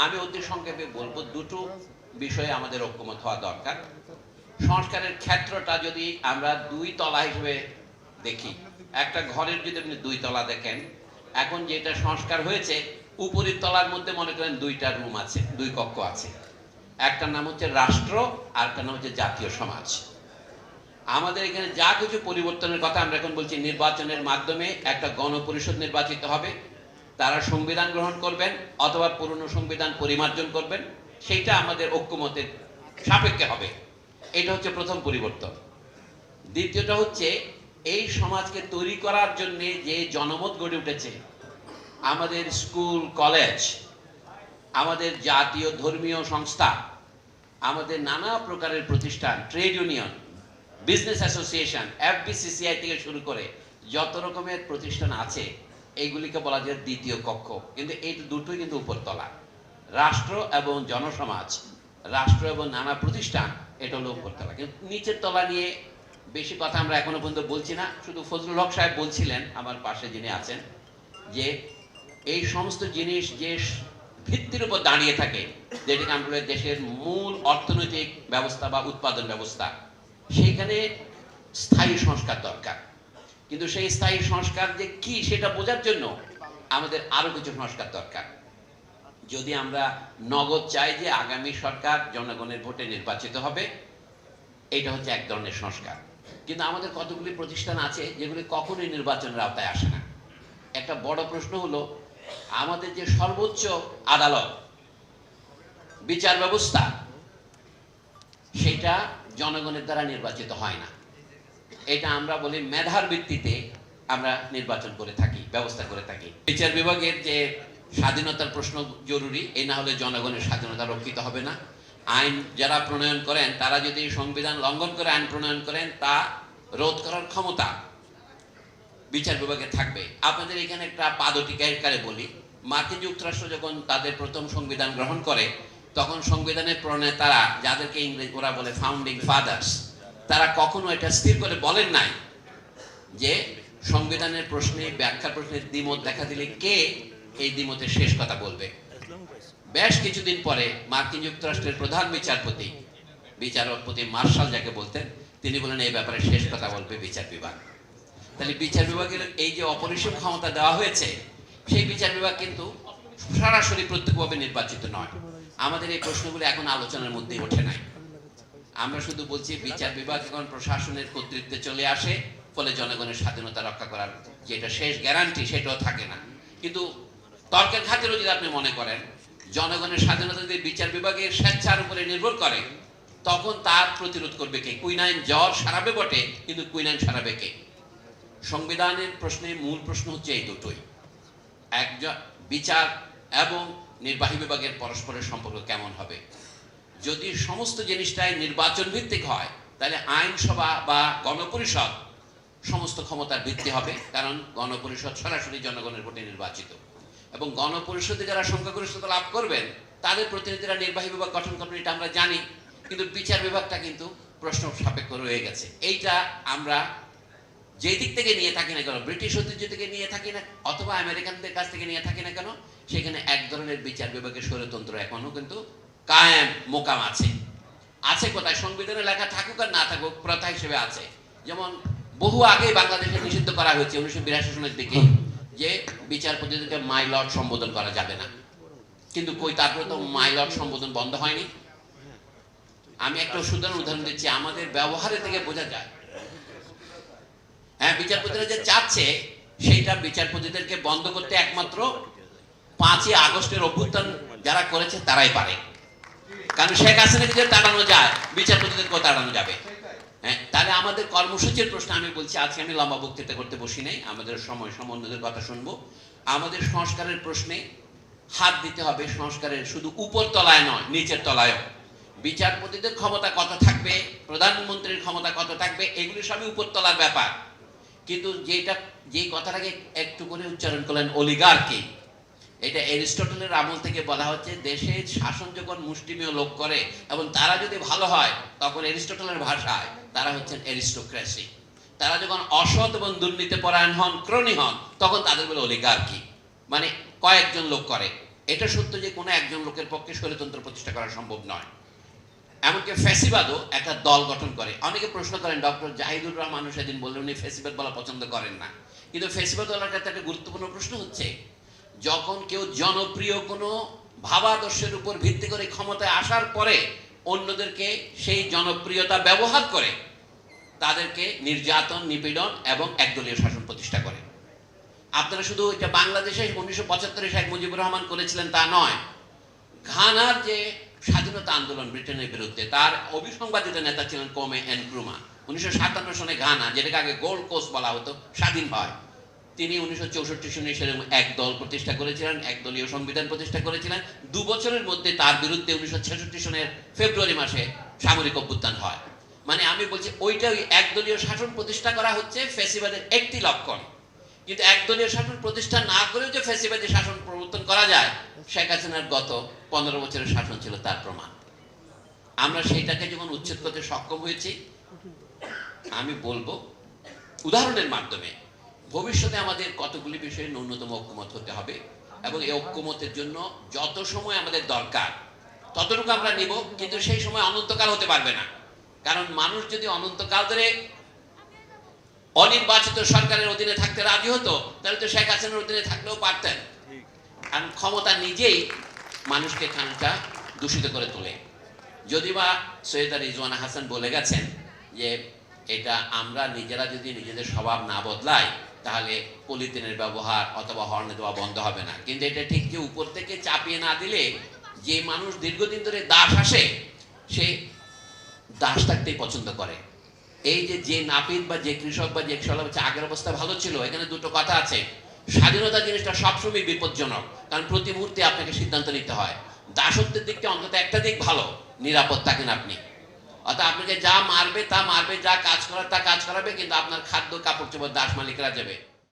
আমি অতি সংক্ষেপে বলবো দুটো বিষয়ে আমাদের ঐক্যমত হওয়া দরকার। সংস্কারের ক্ষেত্রটা যদি আমরা দুই তলা হিসেবে দেখি, একটা ঘরের যদি আপনি দুই তলা দেখেন, এখন যেটা সংস্কার হয়েছে উপরের তলার মধ্যে মনে করেন দুইটা রুম আছে, দুই কক্ষ আছে। একটার নাম হচ্ছে রাষ্ট্র, আর একটার নাম হচ্ছে জাতীয় সমাজ। আমাদের এখানে যা কিছু পরিবর্তনের কথা আমরা এখন বলছি, নির্বাচনের মাধ্যমে একটা গণপরিষদ নির্বাচিত হবে, তারা সংবিধান গ্রহণ করবেন অথবা পুরনো সংবিধান পরিমার্জন করবেন, সেইটা আমাদের ঐক্যমতের সাপেক্ষে হবে। এটা হচ্ছে প্রথম পরিবর্তন। দ্বিতীয়টা হচ্ছে এই সমাজকে তৈরি করার জন্য যে জনমত গড়ে উঠেছে, আমাদের স্কুল কলেজ, আমাদের জাতীয় ধর্মীয় সংস্থা, আমাদের নানা প্রকারের প্রতিষ্ঠান, trade union, business association, FBCCI থেকে শুরু করে যত রকমের প্রতিষ্ঠান আছে, এইগুলিকে বলা যায় দ্বিতীয় কক্ষ। কিন্তু এই দুটোই কিন্তু উপরতলা। রাষ্ট্র এবং জনসমাজ, রাষ্ট্র এবং নানা প্রতিষ্ঠান, এটা হলো উপরতলা। কিন্তু নিচের তলা নিয়ে বেশি কথা আমরা এখনো পর্যন্ত বলছি না। শুধু ফজলুল হক সাহেব বলছিলেন, আমার পাশে যিনি আছেন, যে এই সমস্ত জিনিস যে ভিত্তির উপর দাঁড়িয়ে থাকে, যেটাকে আমরা দেশের মূল অর্থনৈতিক ব্যবস্থা বা উৎপাদন ব্যবস্থা, সেইখানে স্থায়ী সংস্কার দরকার। কিন্তু সেই স্থায়ী সংস্কার যে কি সেটা বোঝার জন্য আমাদের আরো কিছু সংস্কার দরকার। যদি আমরা নগদ চাই যে আগামী সরকার জনগণের ভোটে নির্বাচিত হবে, এটা হচ্ছে এক ধরনের সংস্কার। কিন্তু আমাদের কতগুলি প্রতিষ্ঠান আছে যেগুলি কখনোই নির্বাচনের আওতায় আসে না। একটা বড় প্রশ্ন হলো, আমাদের যে সর্বোচ্চ আদালত, বিচার ব্যবস্থা, সেটা জনগণের দ্বারা নির্বাচিত হয় না। এটা আমরা বলি মেধার ভিত্তিতে আমরা নির্বাচন করে থাকি, ব্যবস্থা করে থাকি। বিচার বিভাগের যে স্বাধীনতার প্রশ্ন জরুরি, এই না হলে জনগণের স্বাধীনতা রক্ষিত হবে না। আইন যারা প্রণয়ন করেন, তারা যদি সংবিধান লঙ্ঘন করে আইন প্রণয়ন করেন, তা রোধ করার ক্ষমতা বিচার বিভাগে থাকবে। আপনাদের এখানে একটা পাদটিকারে বলি, মার্কিন যুক্তরাষ্ট্র যখন তাদের প্রথম সংবিধান গ্রহণ করে, তখন সংবিধানের প্রণেতারা, যাদেরকে ইংরেজি ওরা বলে ফাউন্ডিং ফাদার্স, তারা কখনো এটা স্থির করে বলেন নাই যে সংবিধানের প্রশ্নে, ব্যাখ্যার প্রশ্নে দ্বিমত দেখা দিলে কে এই দ্বিমতের শেষ কথা বলবে। বেশ কিছুদিন পরে মার্কিন যুক্তরাষ্ট্রের প্রধান বিচারপতি মার্শাল যাকে বলতেন, তিনি বলেন এই ব্যাপারে শেষ কথা বলবে বিচার বিভাগ। তাহলে বিচার বিভাগের এই যে অপরিসীম ক্ষমতা দেওয়া হয়েছে, সেই বিচার বিভাগ কিন্তু সরাসরি প্রত্যক্ষভাবে নির্বাচিত নয়। আমাদের এই প্রশ্নগুলো এখন আলোচনার মধ্যেই ওঠে নাই। আমরা শুধু বলছি বিচার বিভাগ এখন প্রশাসনের কর্তৃত্বে চলে আসে, ফলে জনগণের স্বাধীনতা রক্ষা করার যেটা শেষ গ্যারান্টি, সেটাও থাকে না। কিন্তু তর্কের খাতিরও যদি আপনি মনে করেন, জনগণের স্বাধীনতা যদি বিচার বিভাগের স্বেচ্ছার উপরে নির্ভর করে, তখন তার প্রতিরোধ করবে কে? কুইনাইন জ্বর সারাবে বটে, কিন্তু কুইনাইন সারাবে কে? সংবিধানের প্রশ্নে মূল প্রশ্ন হচ্ছে এই দুটোই। একজন বিচার এবং নির্বাহী বিভাগের পরস্পরের সম্পর্ক কেমন হবে। যদি সমস্ত জিনিসটাই নির্বাচন ভিত্তিক হয়, তাহলে আইনসভা বা গণপরিষদ সমস্ত ক্ষমতার ভিত্তি হবে, কারণ গণপরিষদ সরাসরি জনগণের ভোটে নির্বাচিত, এবং গণপরিষদে যারা সংখ্যাগরিষ্ঠতা লাভ করবেন তাদের প্রতিনিধিরা নির্বাহী বিভাগ গঠন করবেন, এটা আমরা জানি। কিন্তু বিচার বিভাগটা কিন্তু প্রশ্ন সাপেক্ষ রয়ে গেছে। এইটা আমরা যেই দিক থেকে নিয়ে থাকি না কেন, ব্রিটিশ ঐতিহ্য থেকে নিয়ে থাকি না অথবা আমেরিকানদের কাছ থেকে নিয়ে থাকি না কেন, সেখানে এক ধরনের বিচার বিভাগের স্বৈরতন্ত্র এখনো কিন্তু কায়েম মোকাম আছে। আছে কোথায়? সংবিধানে লেখা থাকুক আর না থাকুক, প্রথা হিসেবে আছে। যেমন বহু আগেই বাংলাদেশে নিষিদ্ধ করা হয়েছে 1982 সনের দিকে, যে বিচারপতিদেরকে মাই লর্ড সম্বোধন করা যাবে না। কিন্তু কই, তারপরে তো মাই লর্ড সম্বোধন বন্ধ হয়নি। আমি একটা উদাহরণ দিচ্ছি, আমাদের ব্যবহারের থেকে বোঝা যায়। হ্যাঁ, বিচারপতিরা যে চাচ্ছে, সেইটা বিচারপতিদেরকে বন্ধ করতে একমাত্র 5ই আগস্টের অভ্যুত্থান যারা করেছে তারাই পারে। কারণ শেখ হাসিনাকে যে তাড়ানো যায়, বিচারপতিদেরকেও তাড়ানো যাবে। হ্যাঁ, তাহলে আমাদের কর্মসূচির প্রশ্ন আমি বলছি, আজকে আমি লম্বা বক্তৃতা করতে বসি নাই, আমাদের সময় সমন্বয়দের কথা শুনবো। আমাদের সংস্কারের প্রশ্নে হাত দিতে হবে, সংস্কারের শুধু উপর তলায় নয়, নিচের তলায়ও। বিচারপতিদের ক্ষমতা কত থাকবে, প্রধানমন্ত্রীর ক্ষমতা কত থাকবে, এগুলি সবই উপর তলার ব্যাপার। কিন্তু যেই কথাটাকে একটু করে উচ্চারণ করলেন, অলিগার্কি, এটা এরিস্টটলের আমল থেকে বলা হচ্ছে, দেশের শাসন যখন মুষ্টিমেয় লোক করে এবং তারা যদি ভালো হয়, তখন এরিস্টটলের ভাষায় তারা হচ্ছেন অ্যারিস্টোক্রেসি। তারা যখন অসৎ এবং দুর্নীতিপরায়ণ হন, ক্রোনি হন, তখন তাদের বলে অলিগার্কি, মানে কয়েকজন লোক করে। এটা সত্য যে কোনো একজন লোকের পক্ষে স্বৈরতন্ত্র প্রতিষ্ঠা করা সম্ভব নয়। এমনকি ফ্যাসিবাদও একটা দল গঠন করে। অনেকে প্রশ্ন করেন, ডক্টর জাহিদুর রহমান সেদিন বললেন উনি ফ্যাসিবাদ বলা পছন্দ করেন না, কিন্তু ফ্যাসিবাদ বলার ক্ষেত্রে একটা গুরুত্বপূর্ণ প্রশ্ন হচ্ছে, যখন কেউ জনপ্রিয় কোনো ভাবাদর্শের উপর ভিত্তি করে ক্ষমতায় আসার পরে অন্যদেরকে সেই জনপ্রিয়তা ব্যবহার করে তাদেরকে নির্যাতন, নিপীড়ন এবং একদলীয় শাসন প্রতিষ্ঠা করে। আপনারা শুধু এটা বাংলাদেশে 1975 শেখ মুজিবুর রহমান করেছিলেন তা নয়, ঘানার যে স্বাধীনতা আন্দোলন ব্রিটেনের বিরুদ্ধে, তার অবিসংবাদিত নেতা ছিলেন কোমে এনক্রুমা। 1957 সনে ঘানা, যেটাকে আগে গোল্ড কোস্ট বলা হতো, স্বাধীন হয়। তিনি 1964 সনে সেরকম এক দল প্রতিষ্ঠা করেছিলেন, একদলীয় সংবিধান প্রতিষ্ঠা করেছিলেন। 2 বছরের মধ্যে তার বিরুদ্ধে 1966 সনের ফেব্রুয়ারি মাসে সামরিক অভ্যুত্থান হয়। মানে আমি বলছি ওইটা ওই একদলীয় শাসন প্রতিষ্ঠা করা হচ্ছে ফ্যাসিবাদের একটি লক্ষণ। কিন্তু একদলীয় শাসন প্রতিষ্ঠা না করেও যে ফ্যাসিবাদী শাসন প্রবর্তন করা যায়, শেখ হাসিনার গত 15 বছরের শাসন ছিল তার প্রমাণ। আমরা সেইটাকে যখন উচ্ছেদ করতে সক্ষম হয়েছি, আমি বলবো উদাহরণের মাধ্যমে ভবিষ্যতে আমাদের কতগুলি বিষয়ে ন্যূনতম ঐক্যমত হতে হবে, এবং এই ঐক্যমতের জন্য যত সময় আমাদের দরকার ততটুকু আমরা নিব, কিন্তু সেই সময় অনন্তকাল হতে পারবে না। কারণ মানুষ যদি অনন্তকাল ধরে অনির্বাচিত সরকারের অধীনে থাকতে রাজি হতো, তাহলে তো শেখ হাসিনার অধীনে থাকলেও পারতেন। কারণ ক্ষমতা নিজেই মানুষকে খানিকটা দূষিত করে তোলে। যদি বা সৈয়দা রিজওয়ানা হাসান বলে গেছেন যে এটা আমরা নিজেরা যদি নিজেদের স্বভাব না বদলাই তাহলে পলিথিনের ব্যবহার অথবা হর্নে দেওয়া বন্ধ হবে না। কিন্তু এটা ঠিক যে উপর থেকে চাপিয়ে না দিলে যে মানুষ দীর্ঘদিন ধরে দাস আসে, সে দাস থাকতেই পছন্দ করে। এই যে নাপিত বা যে কৃষক বা যে আগের অবস্থা ভালো ছিল, এখানে দুটো কথা আছে। স্বাধীনতা জিনিসটা সবসময় বিপজ্জনক, কারণ প্রতি মুহূর্তে আপনাকে সিদ্ধান্ত নিতে হয়। দাসত্বের দিকটা অন্তত একটা দিক ভালো, নিরাপদ থাকেন আপনি। অর্থাৎ আপনাকে যা মারবে তা মারবে, যা কাজ করার তা কাজ করাবে, কিন্তু আপনার খাদ্য কাপড় চোপড় দাস মালিকরা যাবে।